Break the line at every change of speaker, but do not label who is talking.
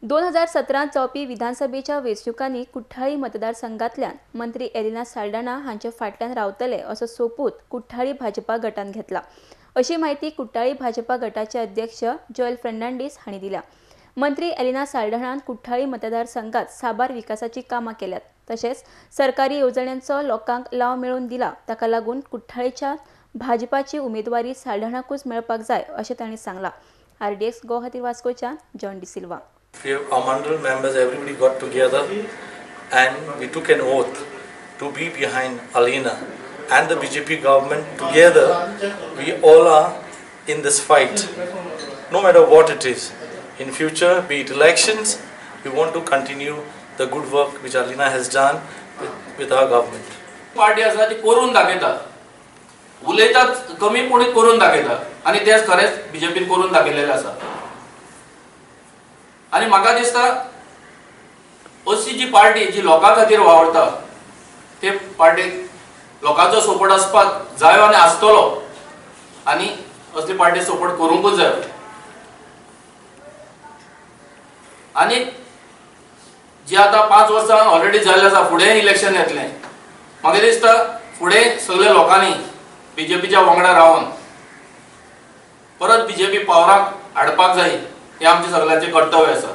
2017 जावपी विधानसभेच्या वेंचणुकांनी कुठ्ठाळी मतदारसंघातल्यान मंत्री एलिना साल्ढाणा हांचे फाटल्यान रावतले असो सोपूत कुठ्ठाळी भाजपा गटान घेतला। अशी माहिती कुठ्ठाळी भाजपा गटाचे अध्यक्ष जोएल फर्नांडीस हांणी दिल्या। मंत्री एलिना साल्ढाणान कुठ्ठाळी मतदारसंघात साबार विकासाची कामां केल्यात, तशेंच सरकारी येवजण्यांचो लोकांक लाव मेळून दिला। ताका लागून कुठ्ठाळीच्या भाजपाची उमेदवारी साल्ढाणाकूच मेळपाक जाय अशें तांणी सांगला। RDX गुवाहाटी वास्कोच्यान John D Silva.
Our mandal members, everybody got together and we took an oath to be behind Alina and the BJP government. Together, we all are in this fight, no matter what it is. In future, be it elections, we want to continue the good work which Alina has done with our government.
Party आसा ती करून दाखयता, उलयतात कमी कोणी करून दाखयता आणि तेच खरेंच बीजेपीन करून दाखयलेले आसा। आणि म्हाका दिसता अशी जी पार्टी जी लोकां खातीर वावरता ते पार्टीक लोकांचो सपोर्ट आसपाक जाय आनी आसतलो आनी असली पार्टी सपोर्ट करूंकूच जाय। आनी जी आता 5 वर्सां ऑलरेडी जाल्ले आसा, फुडें इलेक्शन येतलें, म्हाका दिसता फुडें सगळे लोकांनी बीजेपीच्या वांगडा रावन परत बीजेपी पावराक हाडपाक जाय, हे आमचे सगळ्यांचे कर्तव्य आसा।